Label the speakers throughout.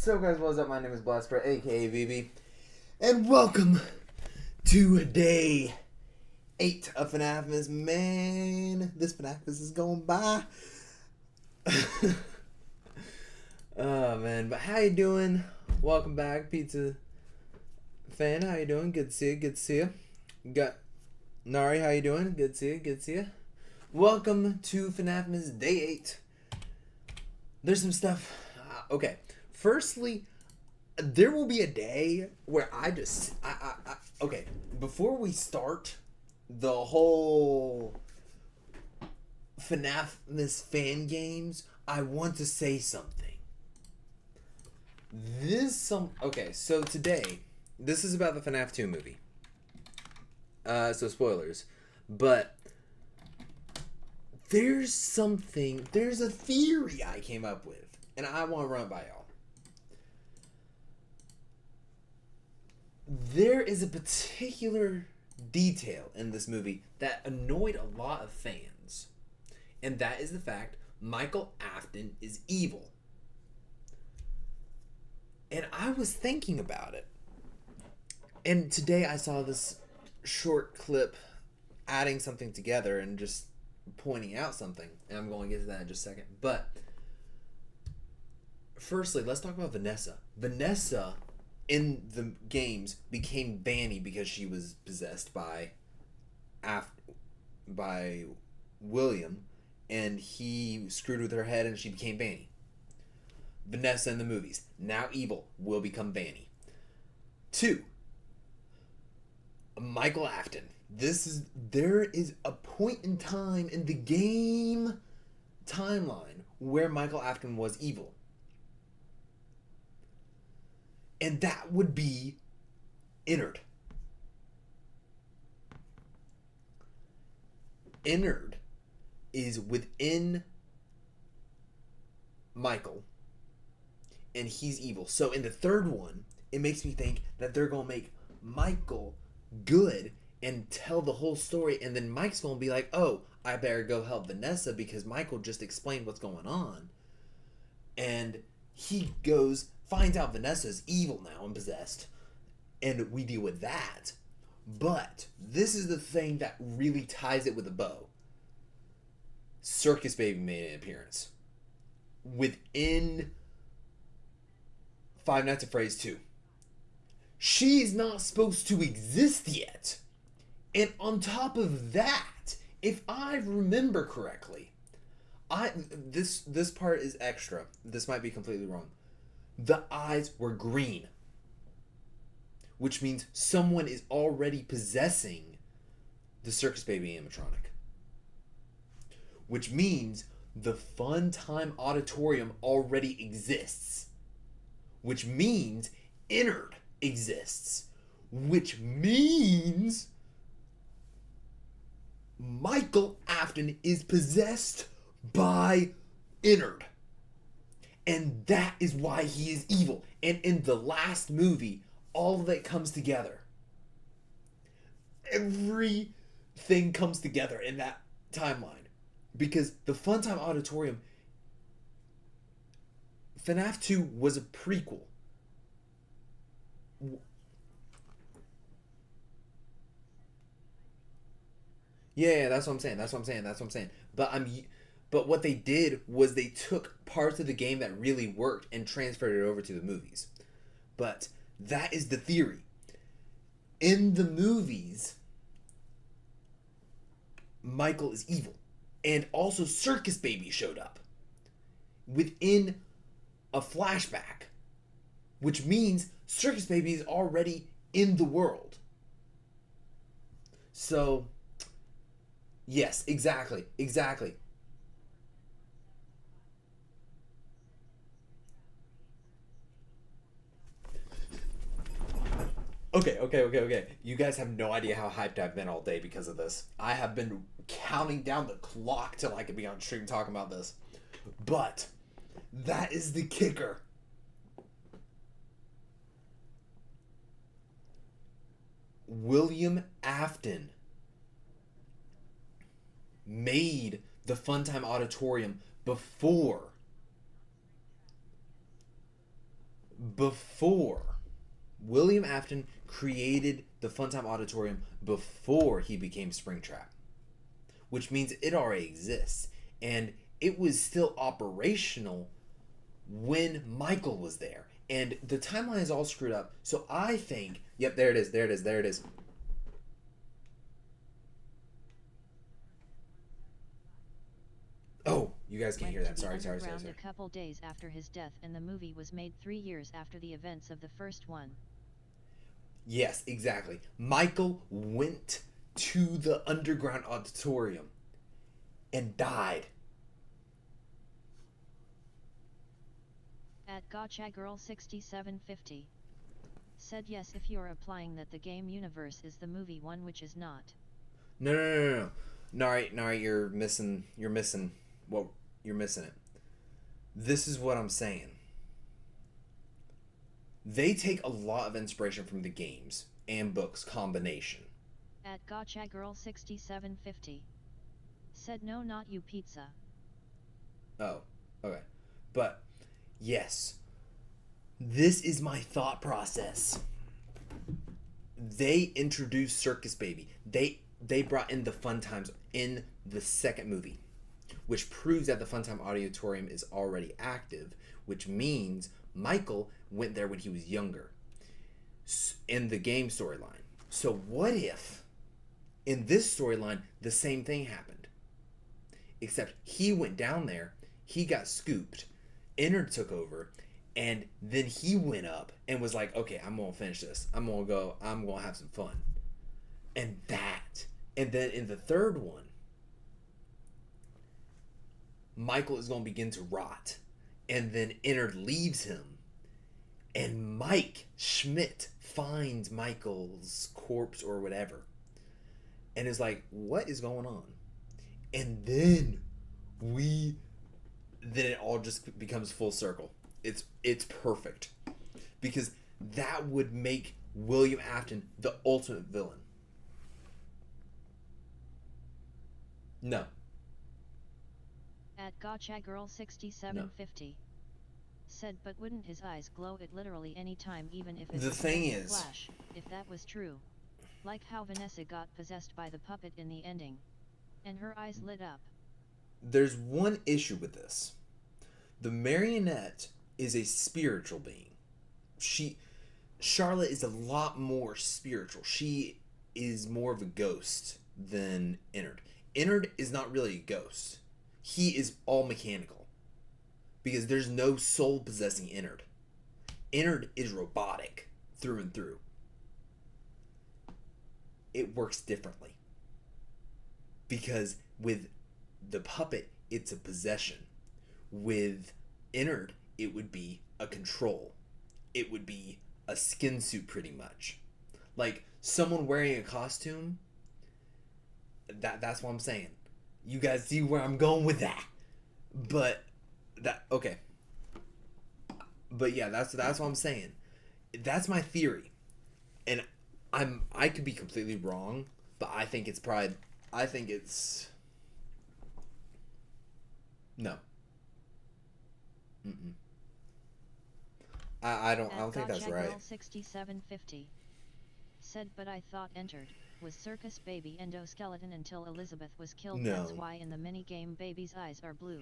Speaker 1: So guys, what's up? My name is BLASTERBRO, aka VB, and welcome to day 8 of FNAFMAS. Man, this FNAFMAS is going by. Oh man, but how you doing? Welcome back, Pizza Fan. How you doing? Good to see you. Good to see you. Got Nari. How you doing? Good to see you. Good to see you. Welcome to FNAFMAS day 8. There's some stuff. Okay. Firstly, there will be a day where okay, before we start the whole FNAFMAS fan games, I want to say something. Okay, so today, this is about the FNAF 2 movie. So spoilers. But there's a theory I came up with, and I want to run it by y'all. There is a particular detail in this movie that annoyed a lot of fans, and that is the fact Michael Afton is evil. And I was thinking about it, and today I saw this short clip adding something together and just pointing out something, and I'm going to get to that in just a second. But firstly, let's talk about Vanessa. Vanessa in the games became Vanny because she was possessed by William, and he screwed with her head and she became Vanny. Vanessa in the movies, now evil, will become Vanny. 2. Michael Afton. There is a point in time in the game timeline where Michael Afton was evil. And that would be Innard. Innard is within Michael, and he's evil. So in the third one, it makes me think that they're going to make Michael good and tell the whole story, and then Mike's going to be like, oh, I better go help Vanessa because Michael just explained what's going on. And he goes, finds out Vanessa's evil now and possessed, and we deal with that. But this is the thing that really ties it with a bow. Circus Baby made an appearance within Five Nights at Freddy's 2. She's not supposed to exist yet. And on top of that, if I remember correctly, this part is extra. This might be completely wrong. The eyes were green, which means someone is already possessing the Circus Baby animatronic, which means the Fun Time Auditorium already exists, which means Innard exists, which means Michael Afton is possessed by Innard. And that is why he is evil. And in the last movie, all of it comes together. Everything comes together in that timeline. Because the Funtime Auditorium, FNAF 2 was a prequel. Yeah, that's what I'm saying. But what they did was they took parts of the game that really worked and transferred it over to the movies. But that is the theory. In the movies, Michael is evil. And also Circus Baby showed up within a flashback, which means Circus Baby is already in the world. So, yes, exactly. Okay. You guys have no idea how hyped I've been all day because of this. I have been counting down the clock till I could be on stream talking about this. But that is the kicker. William Afton made the Funtime Auditorium before before William Afton created the Funtime Auditorium before he became Springtrap, which means it already exists, and it was still operational when Michael was there. And the timeline is all screwed up. So I think, yep, there it is. Oh, you guys can't hear that. Sorry.
Speaker 2: A couple days after his death, and the movie was made 3 years after the events of the first one.
Speaker 1: Yes, exactly. Michael went to the underground auditorium and died.
Speaker 2: At GotchaGirl6750 said yes if you're applying that the game universe is the movie one, which is not.
Speaker 1: No. Nari, you're missing it. This is what I'm saying. They take a lot of inspiration from the games and books combination.
Speaker 2: At GotchaGirl6750 said no, not you, pizza.
Speaker 1: Oh, okay. But yes, this is my thought process. They introduced Circus Baby. They brought in the Fun Times in the second movie, which proves that the Funtime Auditorium is already active, which means Michael went there when he was younger in the game storyline. So what if in this storyline the same thing happened, except he went down there, he got scooped, Ennard took over, and then he went up and was like, okay, I'm gonna finish this, I'm gonna have some fun. And then in the third one, Michael is going to begin to rot, and then Ennard leaves him, and Mike Schmidt finds Michael's corpse or whatever, and is like, what is going on? And then it all just becomes full circle. It's perfect, because that would make William Afton the ultimate villain. No.
Speaker 2: At GotchaGirl6750 said, but wouldn't his eyes glow at literally any time, even if it's
Speaker 1: the thing is,
Speaker 2: flash, if that was true? Like how Vanessa got possessed by the puppet in the ending, and her eyes lit up.
Speaker 1: There's one issue with this. The marionette is a spiritual being. Charlotte is a lot more spiritual. She is more of a ghost than Ennard. Ennard is not really a ghost. He is all mechanical, because there's no soul possessing Ennard. Ennard is robotic through and through. It works differently, because with the puppet, it's a possession. With Ennard, it would be a control. It would be a skin suit, pretty much. Like someone wearing a costume. That's what I'm saying. You guys see where I'm going with that. But yeah, that's what I'm saying. That's my theory. And I could be completely wrong, but I think it's no. Mm-mm. I don't think that's right.
Speaker 2: 6750 said, but I thought Ennard was Circus Baby endoskeleton until Elizabeth was killed.
Speaker 1: No.
Speaker 2: That's why in the minigame Baby's eyes are blue.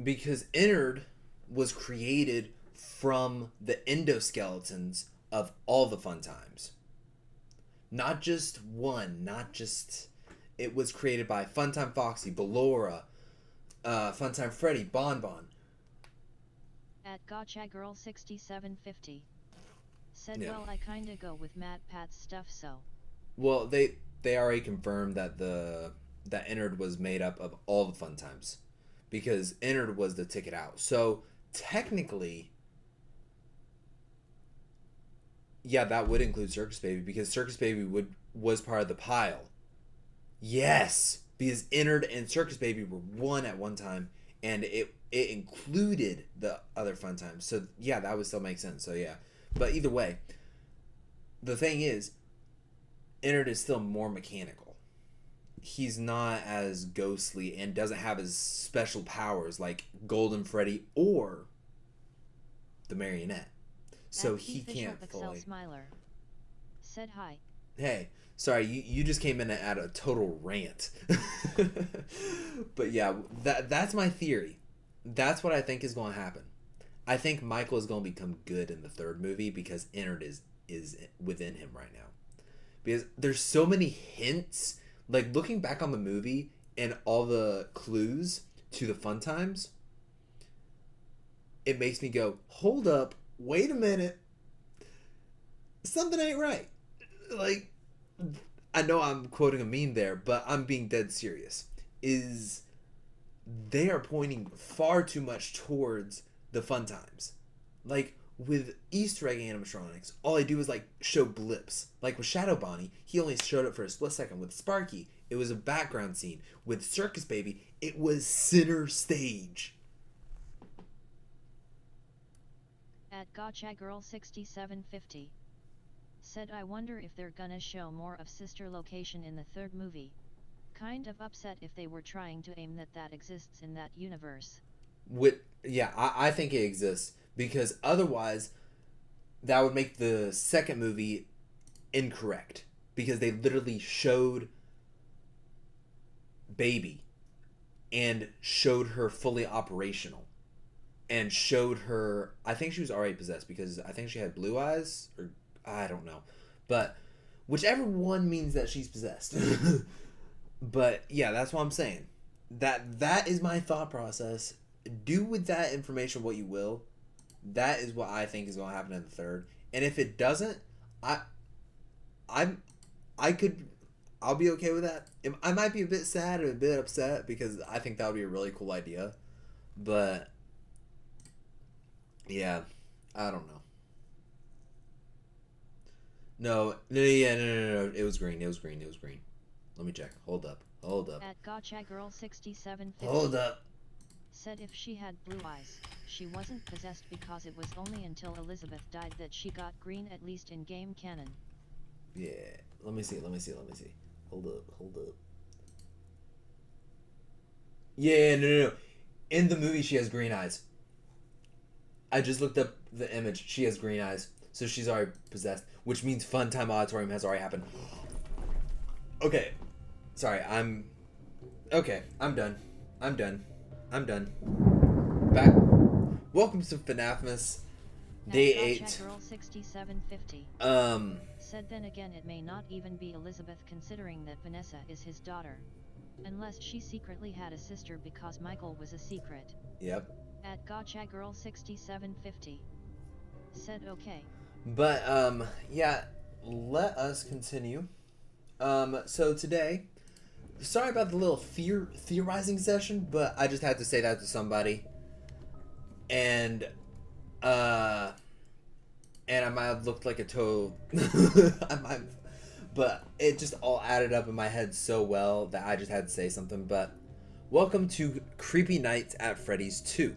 Speaker 1: Because Ennard was created from the endoskeletons of all the Fun Times. Not just one, it was created by Funtime Foxy, Ballora, Funtime Freddy, Bonbon.
Speaker 2: At GotchaGirl6750 said,
Speaker 1: yeah.
Speaker 2: Well, I kinda go with Matt Pat's stuff, so.
Speaker 1: Well, they already confirmed that that Ennard was made up of all the Fun Times, because Ennard was the ticket out. So technically, yeah, that would include Circus Baby, because Circus Baby was part of the pile. Yes, because Ennard and Circus Baby were one at one time, and it included the other Fun Times. So yeah, that would still make sense. So yeah, but either way, the thing is, Ennard is still more mechanical. He's not as ghostly and doesn't have as special powers like Golden Freddy or the marionette. So he
Speaker 2: Official
Speaker 1: can't
Speaker 2: Pixel
Speaker 1: fully.
Speaker 2: Smiler said hi.
Speaker 1: Hey, sorry, you just came in at a total rant. But yeah, that's my theory. That's what I think is going to happen. I think Michael is going to become good in the third movie because Ennard is within him right now. Because there's so many hints. Like looking back on the movie and all the clues to the fun times, it makes me go, hold up, wait a minute, something ain't right. Like, I know I'm quoting a meme there, but I'm being dead serious. Is they are pointing far too much towards the fun times. Like with Easter egg animatronics, all I do is like show blips. Like with Shadow Bonnie, he only showed up for a split second. With Sparky, it was a background scene. With Circus Baby, it was center stage.
Speaker 2: At Gotcha Girl 6750 said, I wonder if they're gonna show more of sister location in the third movie. Kind of upset if they were trying to aim that exists in that universe.
Speaker 1: I think it exists because otherwise that would make the second movie incorrect because they literally showed Baby and showed her fully operational and showed her, I think she was already possessed because I think she had blue eyes or I don't know, but whichever one means that she's possessed. But yeah, that's what I'm saying. That is my thought process. Do with that information what you will. That is what I think is going to happen in the third. And if it doesn't, I I'm I could I'll be okay with that. I might be a bit sad or a bit upset because I think that would be a really cool idea. But yeah, I don't know. No. It was green. It was green. It was green. Let me check. Hold up. Hold up.
Speaker 2: At Gotcha Girl 6750
Speaker 1: Hold up.
Speaker 2: said if she had blue eyes, she wasn't possessed because it was only until Elizabeth died that she got green, at least in game canon.
Speaker 1: Yeah. Let me see. Let me see. Let me see. Hold up. Hold up. Yeah, no. In the movie, she has green eyes. I just looked up the image. She has green eyes. So she's already possessed, which means Fun Time Auditorium has already happened. Okay. Sorry, Okay, I'm done. I'm done. I'm done. Back. Welcome to FNAFMAS. Day 8.
Speaker 2: Girl 6750 said then again it may not even be Elizabeth considering that Vanessa is his daughter. Unless she secretly had a sister because Michael was a secret.
Speaker 1: Yep.
Speaker 2: At Gotcha Girl 6750 said okay.
Speaker 1: But yeah, let us continue. So today, sorry about the little theorizing session, but I just had to say that to somebody. And I might have looked like a toad. I might have, but it just all added up in my head so well that I just had to say something. But welcome to Creepy Nights at Freddy's 2.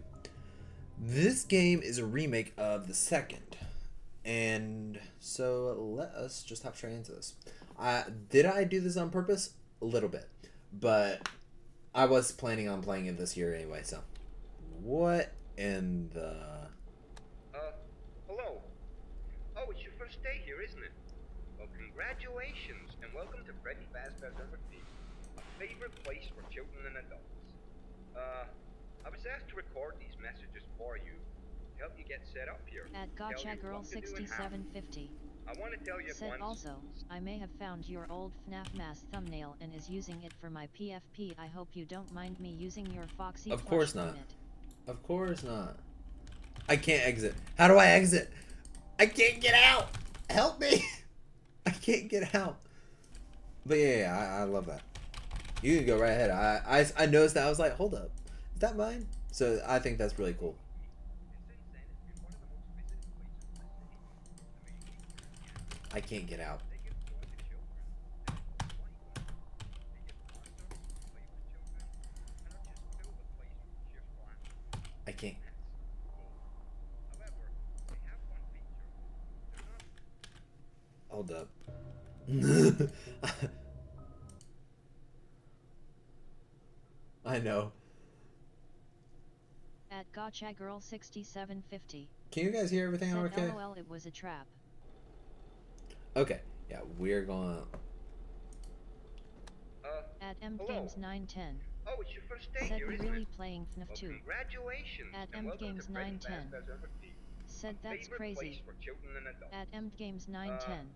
Speaker 1: This game is a remake of the second. And so let us just hop straight into this. Did I do this on purpose? A little bit. But I was planning on playing it this year anyway, so. What in the...
Speaker 3: Hello. Oh, it's your first day here, isn't it? Well, congratulations, and welcome to Freddy Fazbear's Entertainment, a favorite place for children and adults. I was asked to record these messages for you, to help you get set up here.
Speaker 2: At Gotcha Girl 6750
Speaker 3: I want to tell you
Speaker 2: said
Speaker 3: once.
Speaker 2: also, I may have found your old FNAFMAS thumbnail and is using it for my PFP. I hope you don't mind me using your Foxy
Speaker 1: Of
Speaker 2: plush
Speaker 1: course not.
Speaker 2: unit.
Speaker 1: Of course not. I can't exit. How do I exit? I can't get out. Help me. I can't get out. But yeah, I love that. You can go right ahead. I noticed that. I was like, hold up. Is that mine? So I think that's really cool. I can't get out. I can't. Hold up. I know.
Speaker 2: At Gotcha Girl 6750
Speaker 1: Can you guys hear everything
Speaker 2: Said
Speaker 1: okay?
Speaker 2: LOL, it was a trap.
Speaker 1: Okay. Yeah, we're going.
Speaker 2: At
Speaker 3: Hello.
Speaker 2: mgames910.
Speaker 3: Oh, it's your first day
Speaker 2: Said
Speaker 3: here,
Speaker 2: we
Speaker 3: isn't
Speaker 2: really
Speaker 3: it?
Speaker 2: playing FNAF
Speaker 3: Well,
Speaker 2: 2.
Speaker 3: congratulations,
Speaker 2: At
Speaker 3: and welcome to Freddy
Speaker 2: mgames910.
Speaker 3: Fazbear's Entertainment.
Speaker 2: Said
Speaker 3: A
Speaker 2: that's
Speaker 3: favorite place
Speaker 2: crazy.
Speaker 3: for children and adults.
Speaker 2: At mgames910.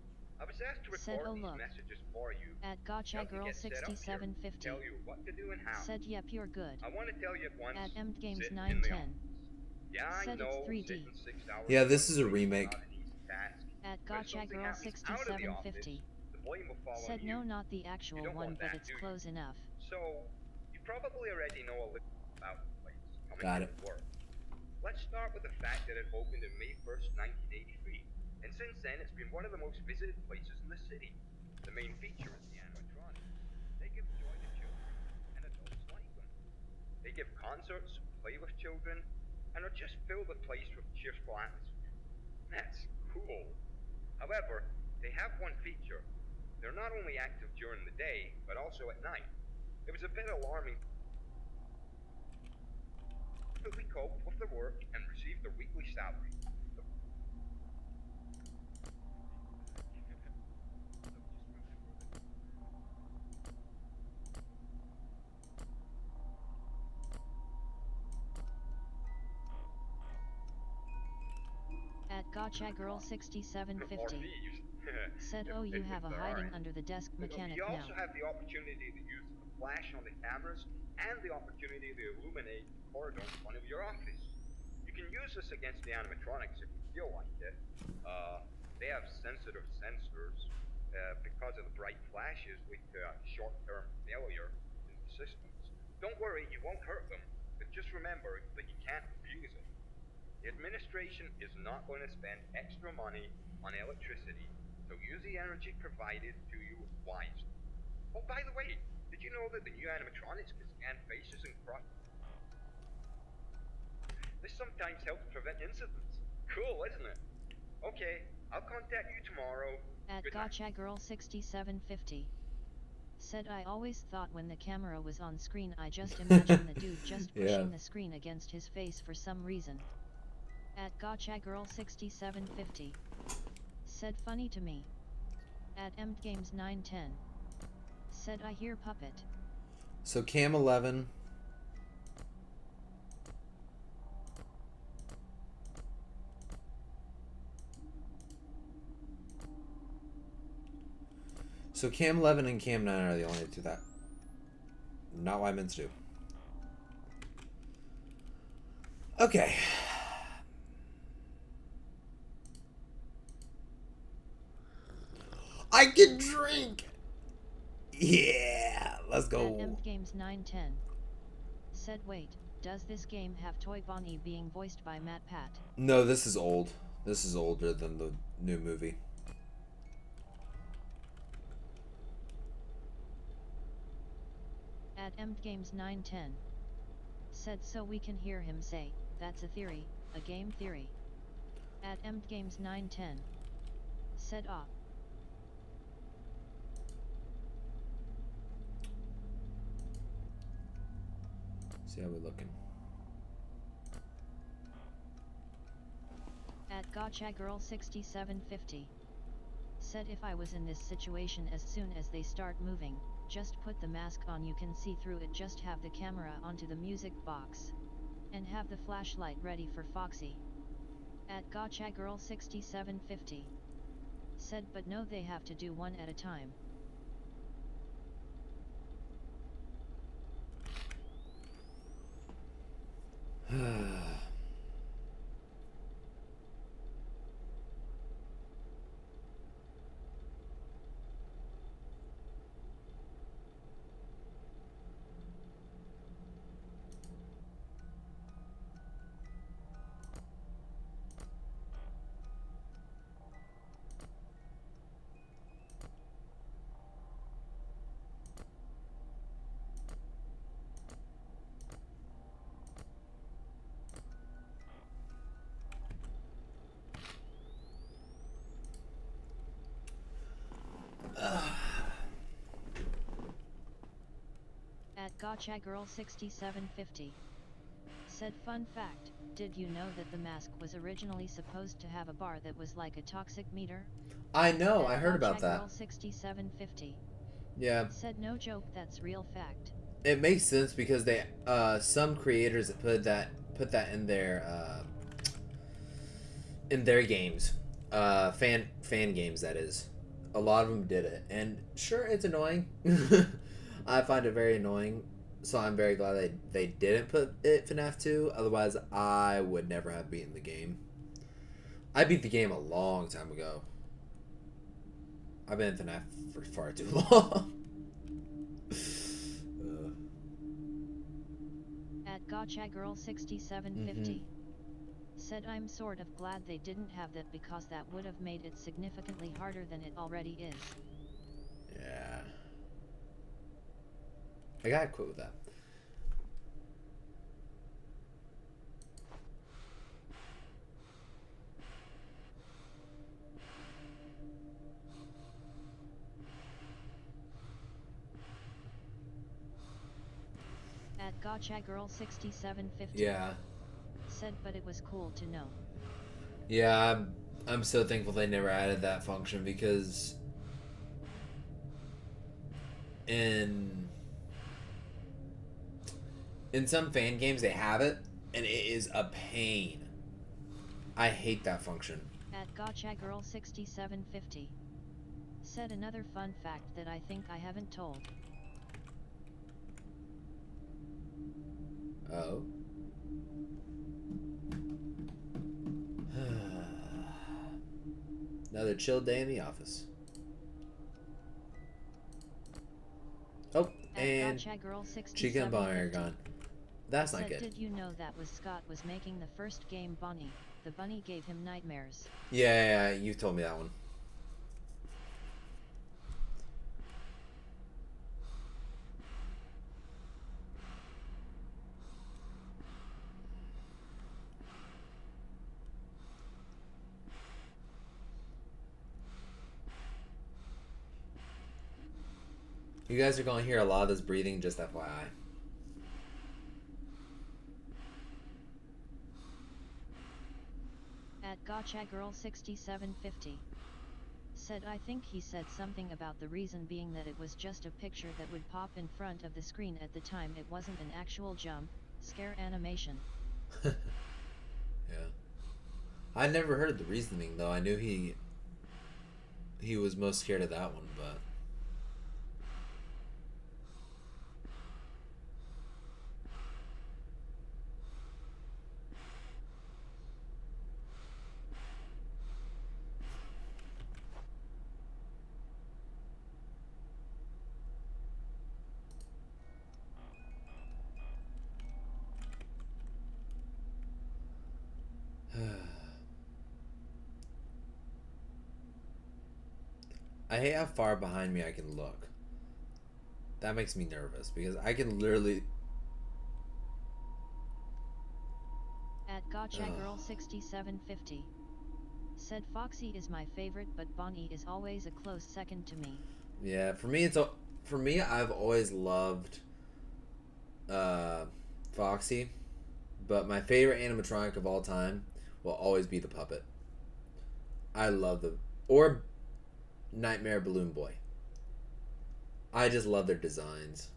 Speaker 3: I was asked to
Speaker 2: Said
Speaker 3: record
Speaker 2: oh
Speaker 3: these
Speaker 2: look.
Speaker 3: messages for you.
Speaker 2: At
Speaker 3: To help you get set up here,
Speaker 2: gotchagirl6750.
Speaker 3: tell you what to do and how.
Speaker 2: Said yep, you're good.
Speaker 3: I want to tell you at once,
Speaker 2: At
Speaker 3: sit in the
Speaker 2: mgames910.
Speaker 3: office. Yeah, I
Speaker 2: Said it's
Speaker 3: know,
Speaker 2: 3D.
Speaker 3: sitting 6 hours
Speaker 1: Yeah,
Speaker 3: in
Speaker 1: this
Speaker 3: one
Speaker 1: is a
Speaker 3: place
Speaker 1: remake.
Speaker 3: not an easy task.
Speaker 2: At
Speaker 3: But if something happens out of the office,
Speaker 2: gotchagirl6750.
Speaker 3: the blame will fall
Speaker 2: Said
Speaker 3: on you.
Speaker 2: no, not the
Speaker 3: You
Speaker 2: actual
Speaker 3: don't
Speaker 2: one,
Speaker 3: want
Speaker 2: but
Speaker 3: that,
Speaker 2: it's
Speaker 3: do you?
Speaker 2: close enough.
Speaker 3: So, you probably already know a little about the place coming
Speaker 1: Got
Speaker 3: here
Speaker 1: it.
Speaker 3: to work. Let's start with the fact that it opened in May 1st, 1983, and since then it's been one of the most visited places in the city. The main feature is the animatronics. They give joy to children, and adults like them. They give concerts, play with children, and are just filled the place with cheerful atmosphere. That's cool. However, they have one feature. They're not only active during the day, but also at night. It was a bit alarming that we coped with their work and received their weekly salary.
Speaker 2: At
Speaker 3: Or
Speaker 2: gotchagirl6750.
Speaker 3: thieves.
Speaker 2: Said oh, you have a
Speaker 3: There
Speaker 2: hiding
Speaker 3: aren't.
Speaker 2: under the desk mechanic
Speaker 3: You
Speaker 2: now.
Speaker 3: also have the opportunity to use the flash on the cameras and the opportunity to illuminate the corridor in front of your office. You can use this against the animatronics if you feel like it. They have sensitive sensors. Because of the bright flashes lead to short-term failure in the systems. Don't worry, you won't hurt them, but just remember that you can't abuse it. The administration is not going to spend extra money on electricity, so use the energy provided to you wisely. Oh, by the way, did you know that the new animatronics can scan faces and cross? This sometimes helps prevent incidents. Cool, isn't it? Okay, I'll contact you tomorrow.
Speaker 2: At
Speaker 3: Good night.
Speaker 2: gotchagirl6750. Said I always thought when the camera was on screen I just imagined the dude just pushing
Speaker 1: Yeah.
Speaker 2: the screen against his face for some reason. At gotchagirl6750. Said funny to me. At mgames910. Said I hear puppet.
Speaker 1: So cam 11. So cam 11 and cam 9 are the only two that. Not what I meant to do. Okay. I can drink. Yeah, let's
Speaker 2: At
Speaker 1: go.
Speaker 2: mgames910. Said wait, does this game have Toy Bonnie being voiced by Matt Pat?
Speaker 1: No, this is old. This is older than the new movie.
Speaker 2: At mgames910. Said so we can hear him say, that's a theory, a game theory. At mgames910. Said ah.
Speaker 1: See how we're looking.
Speaker 2: At gotchagirl6750. Said if I was in this situation as soon as they start moving, just put the mask on, you can see through it, just have the camera onto the music box. And have the flashlight ready for Foxy. At gotchagirl6750. Said but no, they have to do one at a time. At gotchagirl6750. Said fun fact, did you know that the mask was originally supposed to have a bar that was like a toxic meter?
Speaker 1: I know, I
Speaker 2: At
Speaker 1: heard about that.
Speaker 2: Girl 6750.
Speaker 1: Yeah.
Speaker 2: Said no joke, that's real fact.
Speaker 1: It makes sense because they some creators put that in their games. Fan games, that is. A lot of them did it. And sure, it's annoying. I find it very annoying. So I'm very glad they didn't put it FNAF 2. Otherwise, I would never have beaten the game. I beat the game a long time ago. I've been in FNAF for far too long.
Speaker 2: At Gotcha Girl 6750. Said I'm sort of glad they didn't have that because that would have made it significantly harder than it already is.
Speaker 1: Yeah. I gotta quit with that.
Speaker 2: At Gotcha Girl 6750.
Speaker 1: Yeah.
Speaker 2: Said but it was cool to know.
Speaker 1: Yeah, I'm so thankful they never added that function because in some fan games they have it and it is a pain. I hate that function.
Speaker 2: At Gotcha Girl 6750. Said another fun fact that I think I haven't told.
Speaker 1: Oh. Another chill day in the office. Oh, and Chica and Bonnie are gone. That's not good.
Speaker 2: Did you know that was Scott was making the first game Bonnie? The bunny gave him nightmares.
Speaker 1: Yeah, you told me that one. You guys are going to hear a lot of this breathing, just FYI.
Speaker 2: At Gotcha Girl 6750. Said I think he said something about the reason being that it was just a picture that would pop in front of the screen at the time. It wasn't an actual jump scare animation.
Speaker 1: Yeah. I never heard the reasoning though. I knew he was most scared of that one, but I hate how far behind me I can look. That makes me nervous because I can literally.
Speaker 2: At Gotcha Girl 6750. Said Foxy is my favorite, but Bonnie is always a close second to me.
Speaker 1: Yeah, for me, I've always loved Foxy, but my favorite animatronic of all time will always be the puppet. I love or Nightmare Balloon Boy. I just love their designs.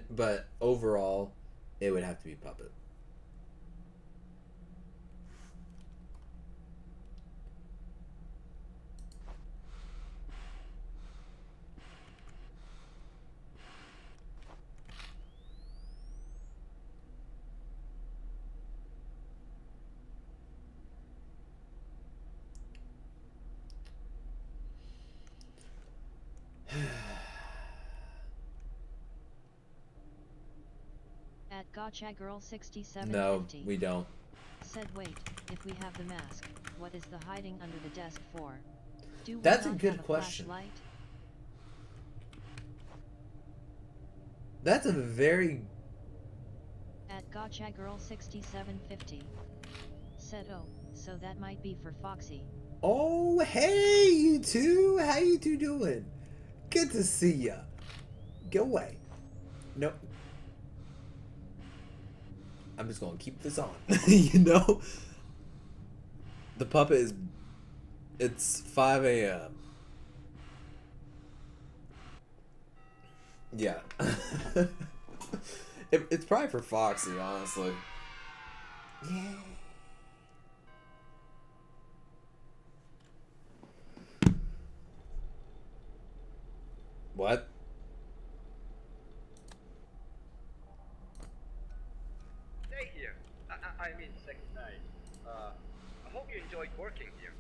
Speaker 1: But overall, it would have to be puppet.
Speaker 2: At Gotcha Girl 6750.
Speaker 1: No, we don't.
Speaker 2: Said wait, if we have the mask, what is the hiding under the desk for? Do we
Speaker 1: That's a
Speaker 2: not
Speaker 1: good
Speaker 2: have a
Speaker 1: question.
Speaker 2: flashlight?
Speaker 1: That's a very.
Speaker 2: At Gotcha Girl 6750. Said oh, so that might be for Foxy.
Speaker 1: Oh, hey, you two. How you two doing? Good to see ya. Go away. Nope. I'm just gonna keep this on. You know? The puppet is... It's 5 a.m. Yeah. It's probably for Foxy, honestly. Yeah. What?
Speaker 3: Stay here. I mean, second night. I hope you enjoyed working here.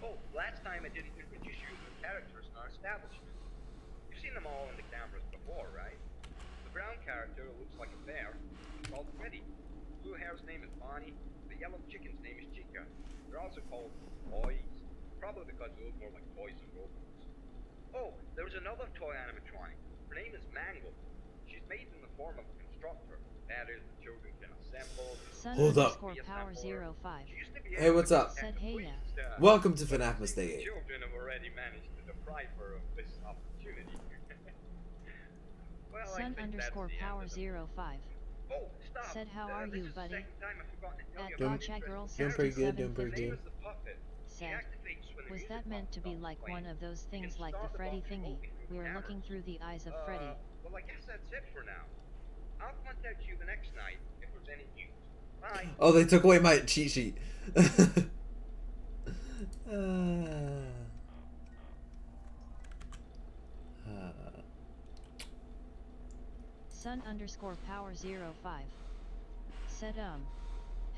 Speaker 3: Oh, last time I didn't introduce you to the characters in our establishment. You've seen them all in the cameras before, right? The brown character looks like a bear. He's called Freddy. The blue hair's name is Bonnie. The yellow chicken's name is Chica. They're also called boys. Probably because they look more like boys than robots. Oh, there's another toy animatronic. Her name is Mangle. She's made in the form of a constructor. That is, the children can assemble.
Speaker 2: Sun
Speaker 1: Hold up.
Speaker 2: Power 05.
Speaker 1: Hey, what's up?
Speaker 2: Said hey yeah.
Speaker 1: Welcome to FNAFMAS Day 8.
Speaker 3: Children have already managed to deprive her of this opportunity. Well,
Speaker 2: Sun Power 05.
Speaker 3: Oh, stop.
Speaker 2: Said how are
Speaker 3: This
Speaker 2: you,
Speaker 3: is the
Speaker 2: buddy?
Speaker 3: second time I've forgotten to tell
Speaker 2: At
Speaker 3: you about
Speaker 2: Gotcha
Speaker 3: this.
Speaker 2: Girl
Speaker 1: Doing pretty good, doing pretty
Speaker 3: Her name
Speaker 1: good.
Speaker 3: is the puppet. She
Speaker 2: Said,
Speaker 3: activates when the
Speaker 2: was
Speaker 3: music
Speaker 2: that meant
Speaker 3: box
Speaker 2: to be
Speaker 3: stops
Speaker 2: like
Speaker 3: playing.
Speaker 2: one of those
Speaker 3: You
Speaker 2: things
Speaker 3: can
Speaker 2: like the
Speaker 3: start
Speaker 2: Freddy
Speaker 3: box
Speaker 2: thingy?
Speaker 3: remotely through
Speaker 2: We
Speaker 3: the
Speaker 2: were looking
Speaker 3: cameras.
Speaker 2: through the eyes of Freddy.
Speaker 3: Well, I guess that's it for now. I'll contact you the next night if there's any news. Bye.
Speaker 1: Oh, they took away my cheat sheet.
Speaker 2: Sun Power 05. Said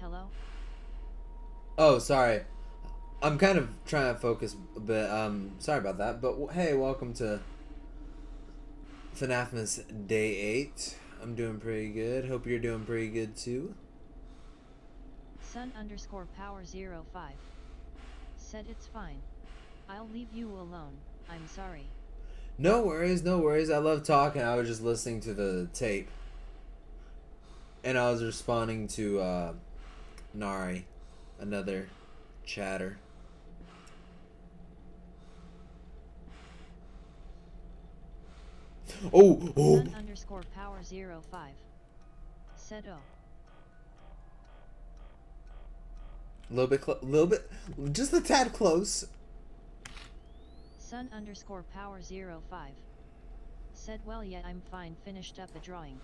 Speaker 2: hello?
Speaker 1: Oh, sorry. I'm kind of trying to focus a bit. Sorry about that. But hey, welcome to FNAFMAS Day 8. I'm doing pretty good. Hope you're doing pretty good too.
Speaker 2: Sun Power 05. Said it's fine. I'll leave you alone. I'm sorry.
Speaker 1: No worries, no worries. I love talking. I was just listening to the tape. And I was responding to Nari, another chatter. Oh!
Speaker 2: Sun Power 05. Said oh.
Speaker 1: Little bit, just a tad close.
Speaker 2: Sun Power 05. Said well yeah I'm fine, finished up a drawing.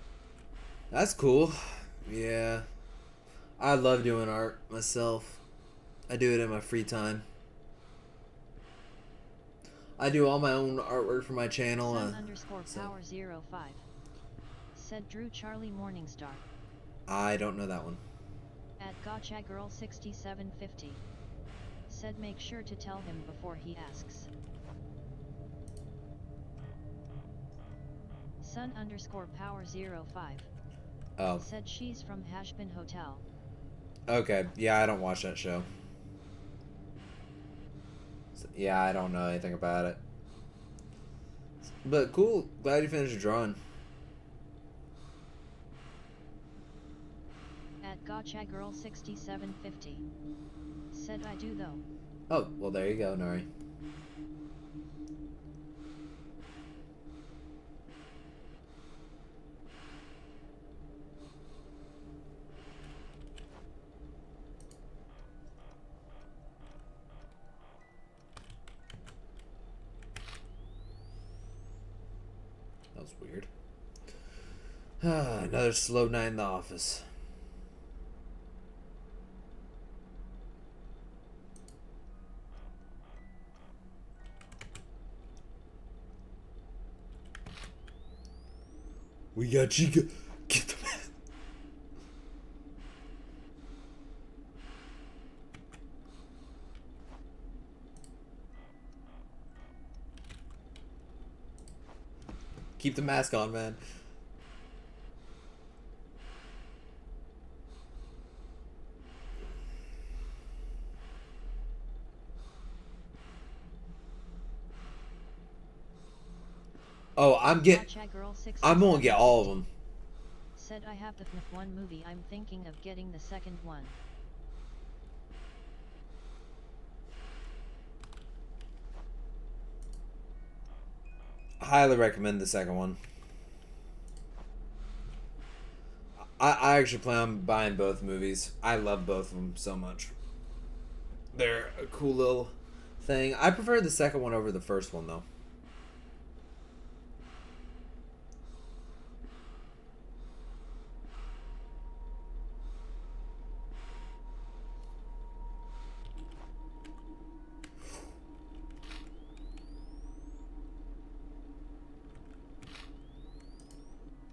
Speaker 1: That's cool. Yeah. I love doing art myself. I do it in my free time. I do all my own artwork for my channel.
Speaker 2: Sun Power 05. Said Drew Charlie Morningstar.
Speaker 1: I don't know that one.
Speaker 2: At Gotcha Girl 6750. Said make sure to tell him before he asks. Sun Power 05.
Speaker 1: Oh.
Speaker 2: Said she's from Hashbin Hotel.
Speaker 1: Okay. Yeah, I don't watch that show. So, yeah, I don't know anything about it. But cool. Glad you finished your drawing.
Speaker 2: At Gotcha Girl 6750. Said I do though.
Speaker 1: Oh, well there you go, Nari. That was weird. Another slow night in the office. We got Chica. Get the man. Keep the mask on, man. Oh, I'm gonna get all of them.
Speaker 2: Said I have the FNAF 1 movie. I'm thinking of getting the second one.
Speaker 1: Highly recommend the second one. I actually plan on buying both movies. I love both of them so much. They're a cool little thing. I prefer the second one over the first one, though.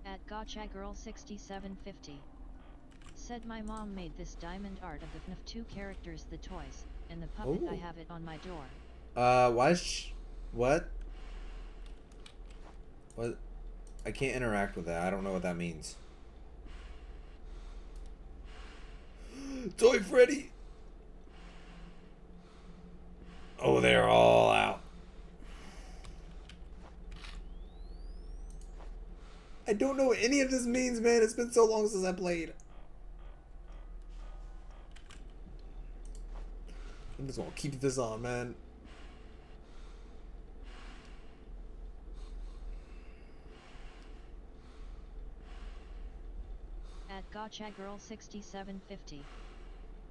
Speaker 2: At GotchaGirl6750. Said my mom made this diamond art of the FNAF 2 characters, the toys, and the puppet.
Speaker 1: Ooh.
Speaker 2: I have it on my door.
Speaker 1: Why what? What? I can't interact with that. I don't know what that means. Toy Freddy! Oh, they're all out. I don't know what any of this means, man. It's been so long since I played. I'm just gonna keep this on, man.
Speaker 2: At GotchaGirl6750.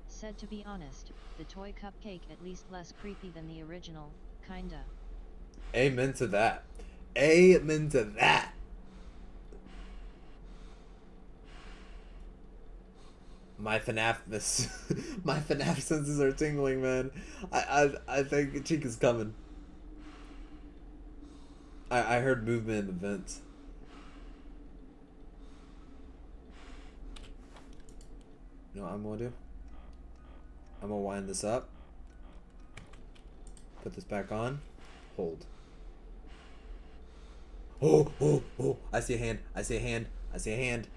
Speaker 2: Said to be honest, the toy cupcake at least less creepy than the original, kinda.
Speaker 1: Amen to that. Amen to that. My FNAFMAS. My FNAF senses are tingling, man. I think Chica's coming. I heard movement in the vents. You know what I'm gonna do? I'm gonna wind this up. Put this back on. Hold. Oh, oh, oh. I see a hand. I see a hand. I see a hand.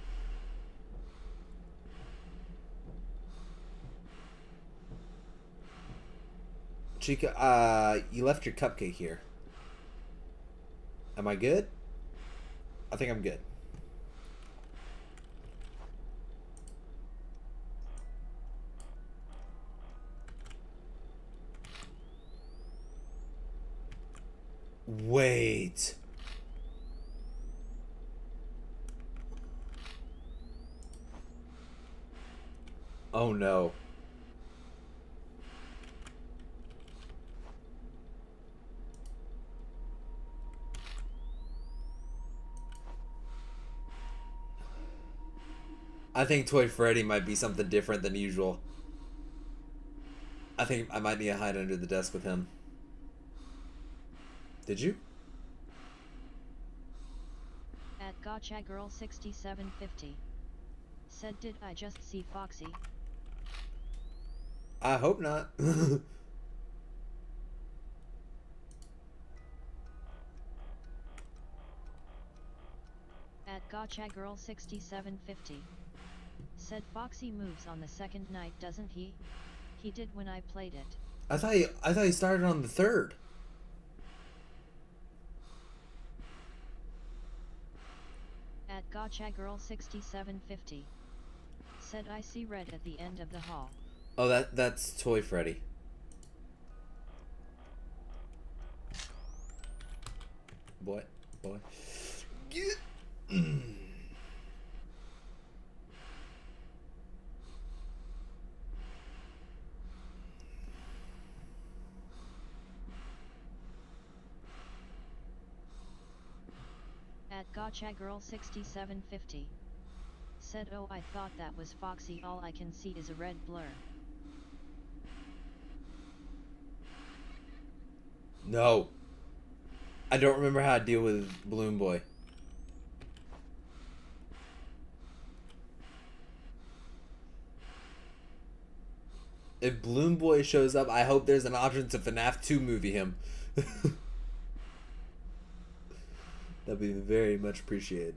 Speaker 1: Chica, you left your cupcake here. Am I good? I think I'm good. Wait. Oh no. I think Toy Freddy might be something different than usual. I think I might need to hide under the desk with him. Did you?
Speaker 2: At GotchaGirl6750. Said did I just see Foxy?
Speaker 1: I hope not.
Speaker 2: At GotchaGirl6750. Said Foxy moves on the second night, doesn't he? He did when I played it.
Speaker 1: I thought he started on the third.
Speaker 2: At GotchaGirl6750. Said I see red at the end of the hall.
Speaker 1: Oh, that's Toy Freddy. Boy. Get.
Speaker 2: At GotchaGirl6750. Said oh I thought that was Foxy, all I can see is a red blur.
Speaker 1: No. I don't remember how to deal with Balloon Boy. If Balloon Boy shows up, I hope there's an option to FNAF 2 movie him. That'd be very much appreciated.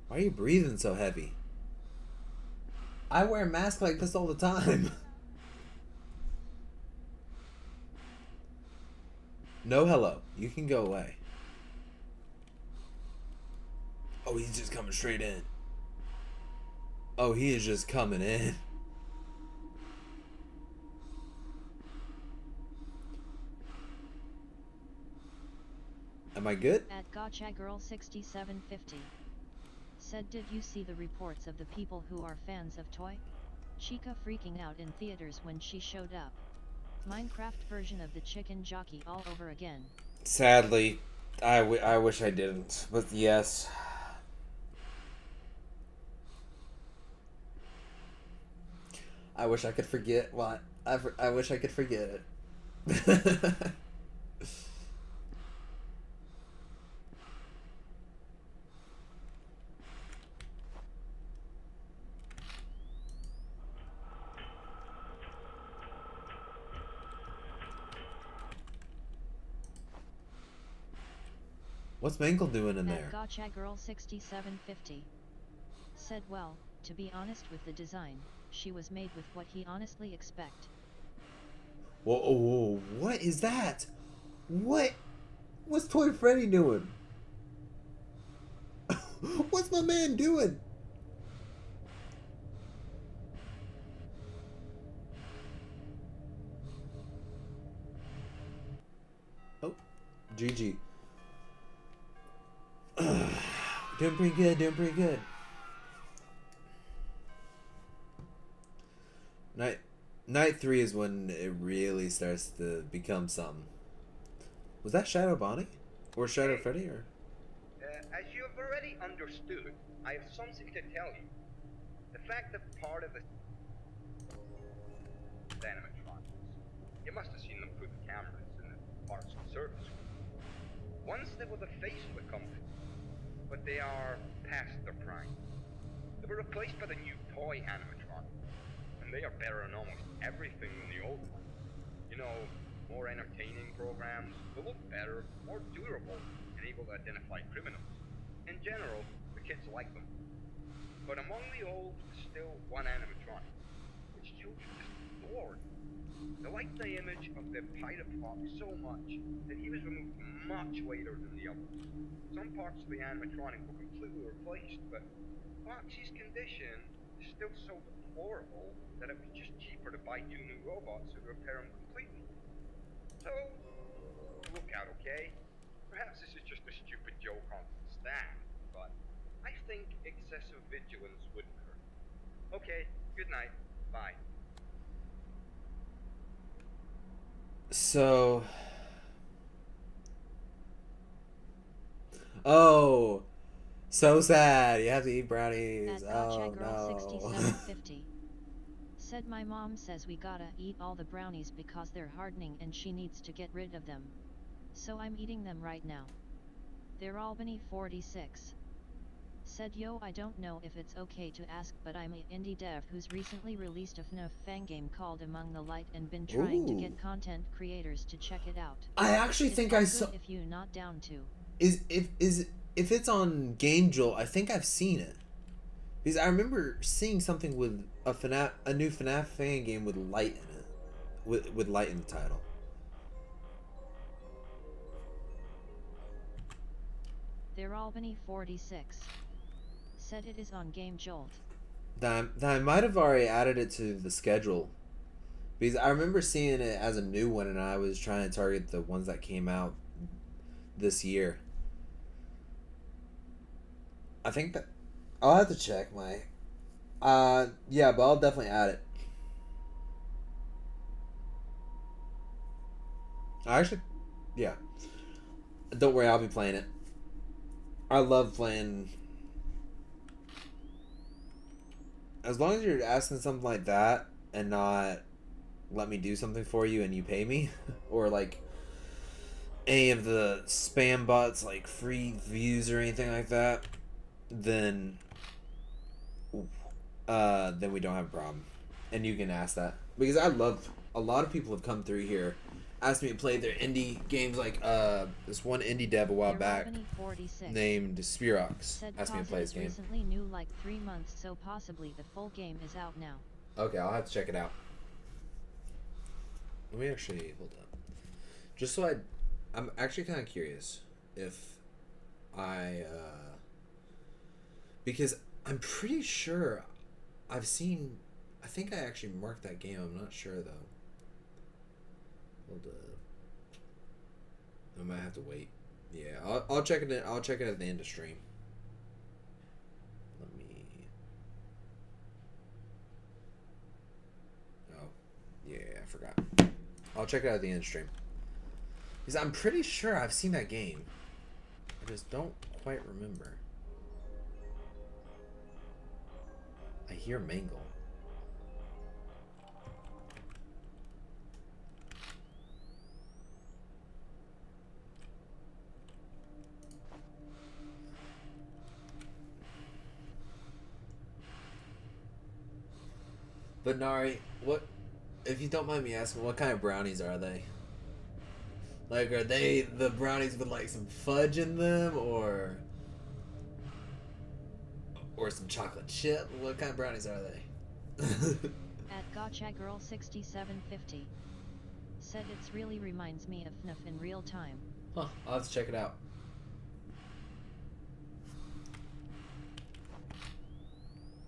Speaker 1: Why are you breathing so heavy? I wear a mask like this all the time. No hello. You can go away. Oh, he's just coming straight in. Oh, he is just coming in. Am I good?
Speaker 2: At Gotcha Girl 6750. Said, did you see the reports of the people who are fans of Toy? Chica freaking out in theaters when she showed up. Minecraft version of the chicken jockey all over again.
Speaker 1: Sadly, I wish I didn't, but yes. I wish I could forget what. I wish I could forget it. What's Mankle doing in there?
Speaker 2: At Gotcha Girl 6750. Said, well, to be honest with the design, she was made with what he honestly expect.
Speaker 1: Whoa, whoa, whoa, what is that? What's Toy Freddy doing? What's my man doing? Oh, GG. Doing pretty good, doing pretty good. Night 3 is when it really starts to become something. Was that Shadow Bonnie? Or Shadow Freddy? Or?
Speaker 3: As you have already understood, I have something to tell you. The fact that part of the animatronics, you must have seen them through the cameras in the parts of service. Once they were the face of the company, but they are past their prime. They were replaced by the new toy animatronics, and they are better in almost everything than the old ones. You know, more entertaining programs, they look better, more durable, and able to identify criminals. In general, the kids like them. But among the old, there's still one animatronic, which children just adored. They liked the image of the pirate fox so much that he was removed much later than the others. Some parts of the animatronic were completely replaced, but Foxy's condition is still so deplorable that it was just cheaper to buy 2 new robots to repair him completely. So, look out, okay? Perhaps this is just a stupid joke on staff, but I think excessive vigilance wouldn't hurt. Okay, good night. Bye.
Speaker 1: So... Oh, so sad. You have to eat brownies.
Speaker 2: At
Speaker 1: Oh
Speaker 2: Gotcha Girl
Speaker 1: no.
Speaker 2: 6750. Said, my mom says we gotta eat all the brownies because they're hardening and she needs to get rid of them. So I'm eating them right now. They're Albany 46. Said, yo, I don't know if it's okay to ask, but I'm a indie dev who's recently released a FNAF fan game called Among the Light and been trying to get content creators to check it out.
Speaker 1: I actually
Speaker 2: It's
Speaker 1: think
Speaker 2: all
Speaker 1: I
Speaker 2: good
Speaker 1: saw.
Speaker 2: if you not down to.
Speaker 1: If it's on Game Jolt, I think I've seen it. Because I remember seeing something with a new FNAF fan game with light in it, with light in the title.
Speaker 2: They're Albany 46. Said it is on Game Jolt.
Speaker 1: That I might have already added it to the schedule. Because I remember seeing it as a new one, and I was trying to target the ones that came out this year. I think that I'll have to check my. Yeah, but I'll definitely add it. Yeah. Don't worry, I'll be playing it. I love playing. As long as you're asking something like that and not let me do something for you and you pay me, or like any of the spam bots like free views or anything like that, then we don't have a problem. And you can ask that. Because I love, a lot of people have come through here, asked me to play their indie games, like this one indie dev a while back named Spirox asked me to play his game.
Speaker 2: Recently new like 3 months, so possibly the full game is out now.
Speaker 1: Okay, I'll have to check it out. Let me actually, hold up. Just so I I'm actually kind of curious if I because I'm pretty sure I've seen. I think I actually marked that game. I'm not sure though. Hold up. I might have to wait. Yeah, I'll check it. I'll check it at the end of stream. Let me. Oh, yeah, I forgot. I'll check it out at the end of stream. Because I'm pretty sure I've seen that game. I just don't quite remember. I hear Mangle. But Nari, what, if you don't mind me asking, what kind of brownies are they? Like, are they the brownies with like some fudge in them, or some chocolate chip? What kind of brownies are they?
Speaker 2: At Gotcha Girl 6750 said it's really reminds me of FNAF in real time.
Speaker 1: Huh, I'll have to check it out.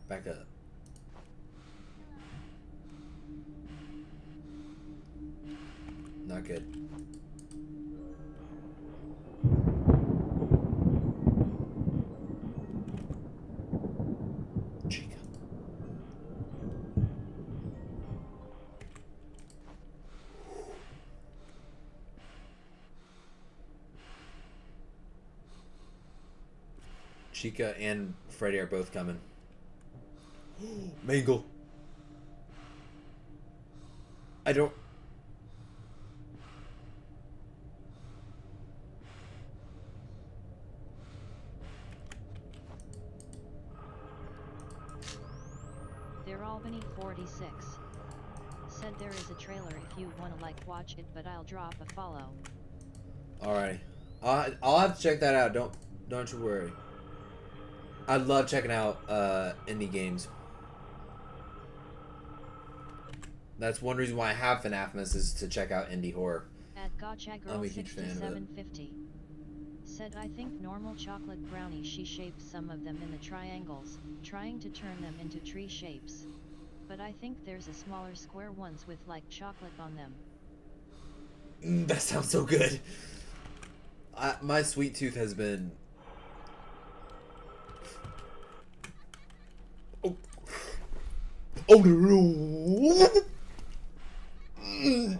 Speaker 1: Back up. Not good. Chica. Chica and Freddy are both coming. Mangle. I don't.
Speaker 2: They're Albany 46 said there is a trailer if you wanna like watch it, but I'll drop a follow.
Speaker 1: Alrighty. I'll have to check that out. Don't you worry. I love checking out indie games. That's one reason why I have FNAFMAS is to check out indie horror.
Speaker 2: At Gotcha Girl
Speaker 1: I'm a huge fan of it.
Speaker 2: 6750 said I think normal chocolate brownie she shaped some of them in the triangles, trying to turn them into tree shapes. But I think there's a smaller square ones with like chocolate on them.
Speaker 1: That sounds so good. My sweet tooth has been. Oh. Oh no!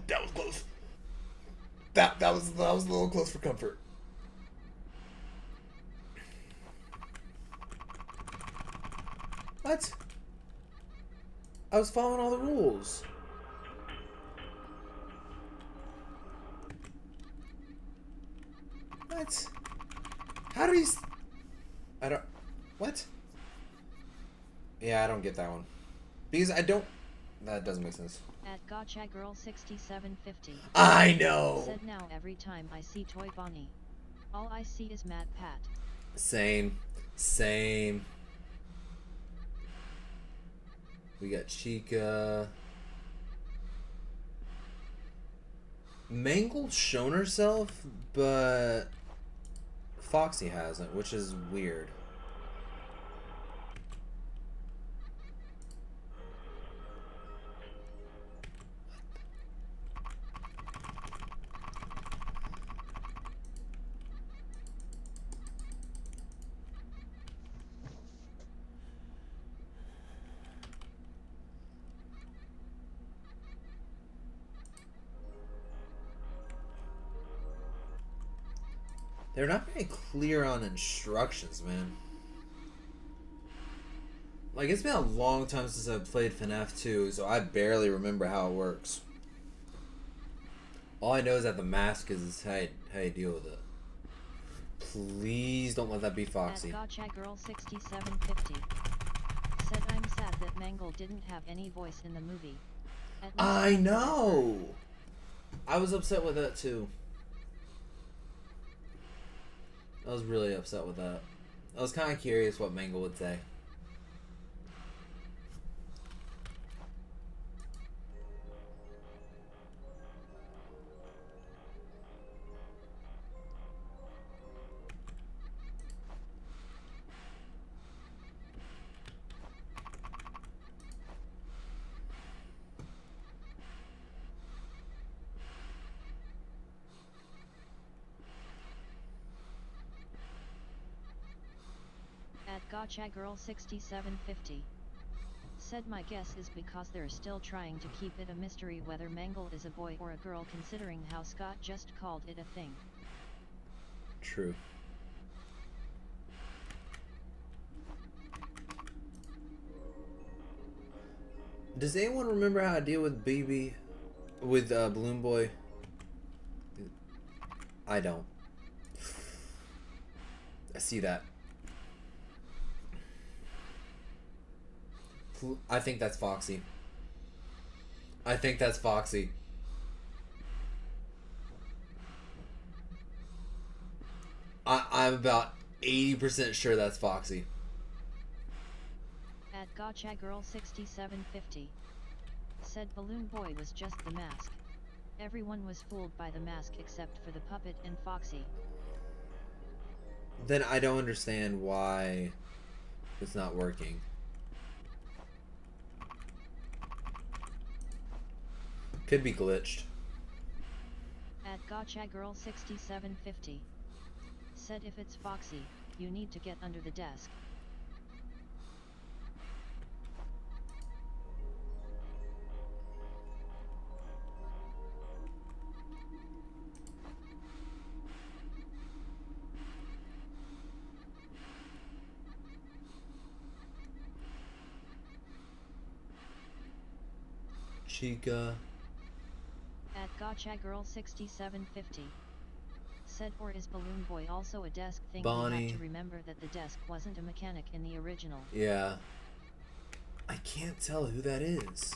Speaker 1: That was close. That was a little close for comfort. What? I was following all the rules. What? How do these? I don't. What? Yeah, I don't get that one. Because I don't. That doesn't make sense.
Speaker 2: At Gotcha Girl 6750
Speaker 1: I know.
Speaker 2: said now every time I see Toy Bonnie, all I see is Mad Pat.
Speaker 1: Same. Same. We got Chica. Mangle's shown herself, but Foxy hasn't, which is weird. They're not very clear on instructions, man. Like, it's been a long time since I've played FNAF 2, so I barely remember how it works. All I know is that the mask is how you deal with it. Please don't let that be Foxy.
Speaker 2: At Gotcha Girl 6750 said I'm sad that Mangle didn't have any voice in the movie.
Speaker 1: I know! I was upset with that too. I was really upset with that. I was kind of curious what Mangle would say.
Speaker 2: GotchaGirl6750. Said my guess is because they're still trying to keep it a mystery whether Mangle is a boy or a girl, considering how Scott just called it a thing.
Speaker 1: True. Does anyone remember how I deal with BB, with Balloon Boy? I don't. I see that. I think that's Foxy. I think that's Foxy. I'm about 80% sure that's Foxy.
Speaker 2: At GotchaGirl6750. Said Balloon Boy was just the mask. Everyone was fooled by the mask except for the puppet and Foxy.
Speaker 1: Then I don't understand why it's not working. Could be glitched.
Speaker 2: At GotchaGirl6750. Said if it's Foxy, you need to get under the desk.
Speaker 1: Chica.
Speaker 2: At GotchaGirl6750. Said, or is Balloon Boy also a desk thing?
Speaker 1: Bonnie.
Speaker 2: We have to remember that the desk wasn't a mechanic in the original.
Speaker 1: Yeah. I can't tell who that is.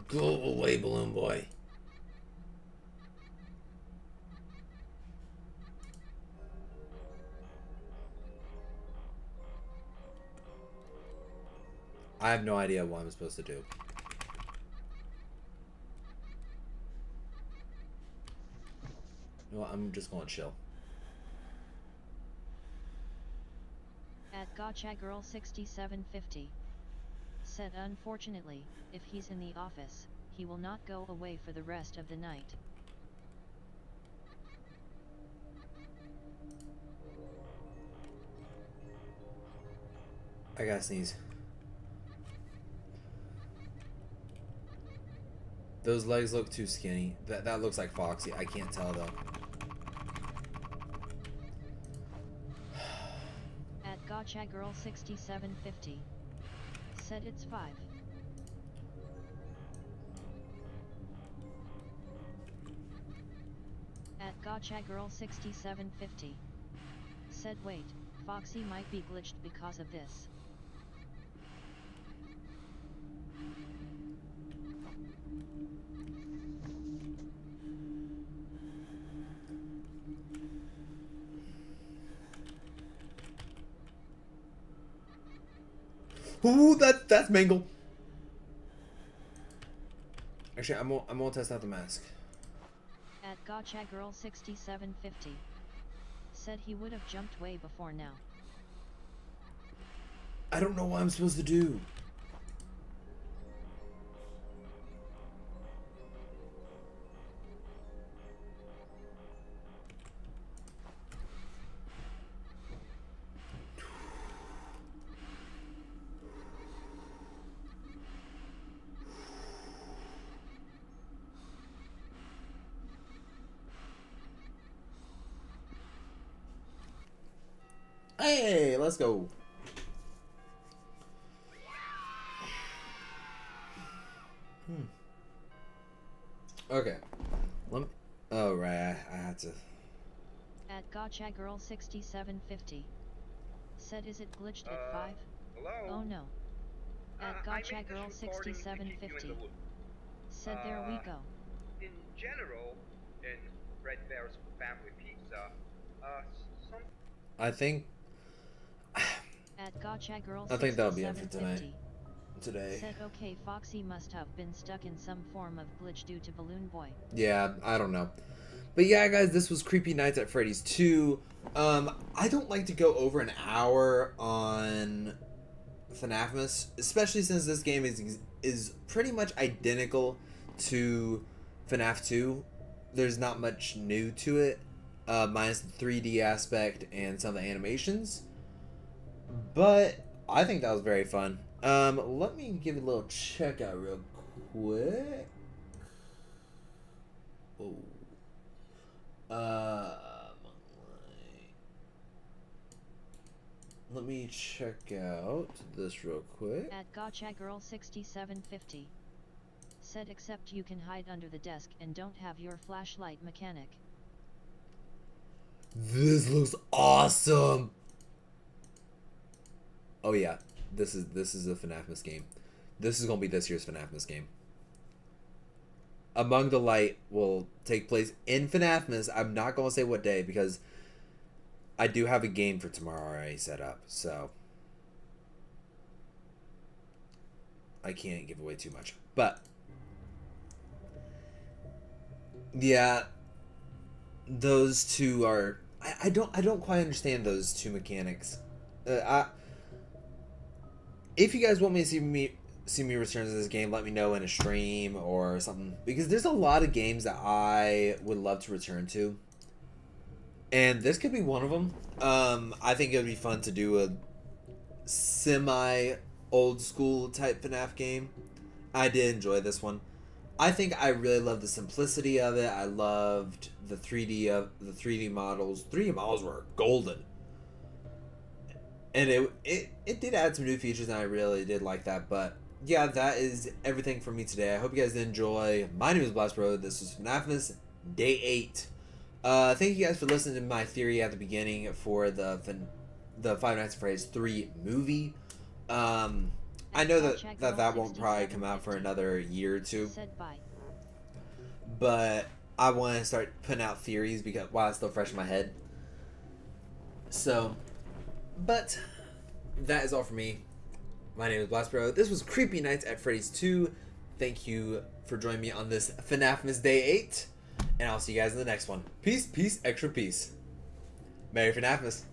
Speaker 1: Go away, Balloon Boy. I have no idea what I'm supposed to do. You know what, I'm just going to chill.
Speaker 2: At GotchaGirl6750. Said unfortunately, if he's in the office, he will not go away for the rest of the night.
Speaker 1: I gotta sneeze. Those legs look too skinny. That looks like Foxy. I can't tell though.
Speaker 2: At GotchaGirl6750. Said it's 5. At GotchaGirl6750. Said wait, Foxy might be glitched because of this.
Speaker 1: Ooh, that's Mangle. Actually, I'm gonna test out the mask.
Speaker 2: At GotchaGirl6750. Said he would have jumped way before now.
Speaker 1: I don't know what I'm supposed to do. Hey, let's go. Okay. Oh, right. I had to.
Speaker 2: At GotchaGirl6750. Said is it glitched at 5?
Speaker 3: Hello?
Speaker 2: Oh no. At
Speaker 3: I made this recording to keep you in
Speaker 2: GotchaGirl6750.
Speaker 3: the loop.
Speaker 2: Said there we go.
Speaker 3: In general, in Red Bear's Family Pizza, some...
Speaker 1: I think.
Speaker 2: At GotchaGirl6750.
Speaker 1: I think that'll be it for tonight. Today.
Speaker 2: Said okay, Foxy must have been stuck in some form of glitch due to Balloon Boy.
Speaker 1: Yeah, I don't know. But yeah, guys, this was Creepy Nights at Freddy's 2. I don't like to go over an hour on FNAFMAS, especially since this game is pretty much identical to FNAF 2. There's not much new to it, minus the 3D aspect and some of the animations. But I think that was very fun. Let me give it a little check out real quick. Oh. Let me check out this real quick.
Speaker 2: At Gotcha Girl 6750. Said except you can hide under the desk and don't have your flashlight mechanic.
Speaker 1: This looks awesome. Oh yeah, this is a FNAFMAS game. This is gonna be this year's FNAFMAS game. Among the Light will take place in FNAFMAS. I'm not gonna say what day because I do have a game for tomorrow already set up, so I can't give away too much. But yeah, those two are. I don't quite understand those two mechanics. If you guys want me to see me return to this game, let me know in a stream or something, because there's a lot of games that I would love to return to, and this could be one of them. I think it would be fun to do a semi old school type FNAF game. I did enjoy this one. I think I really loved the simplicity of it. I loved the 3D models. 3D models were golden. And it did add some new features, and I really did like that. But yeah, that is everything for me today. I hope you guys did enjoy. My name is BLASTERBRO. This was FNAFMAS Day 8. Thank you guys for listening to my theory at the beginning for the Five Nights at Freddy's 3 movie. I know that won't probably come out for another year or two. But I want to start putting out theories because while it's still fresh in my head. So, but that is all for me. My name is BLASTERBRO. This was Creepy Nights at Freddy's 2. Thank you for joining me on this FNAFMAS Day 8. And I'll see you guys in the next one. Peace, peace, extra peace. Merry FNAFMAS.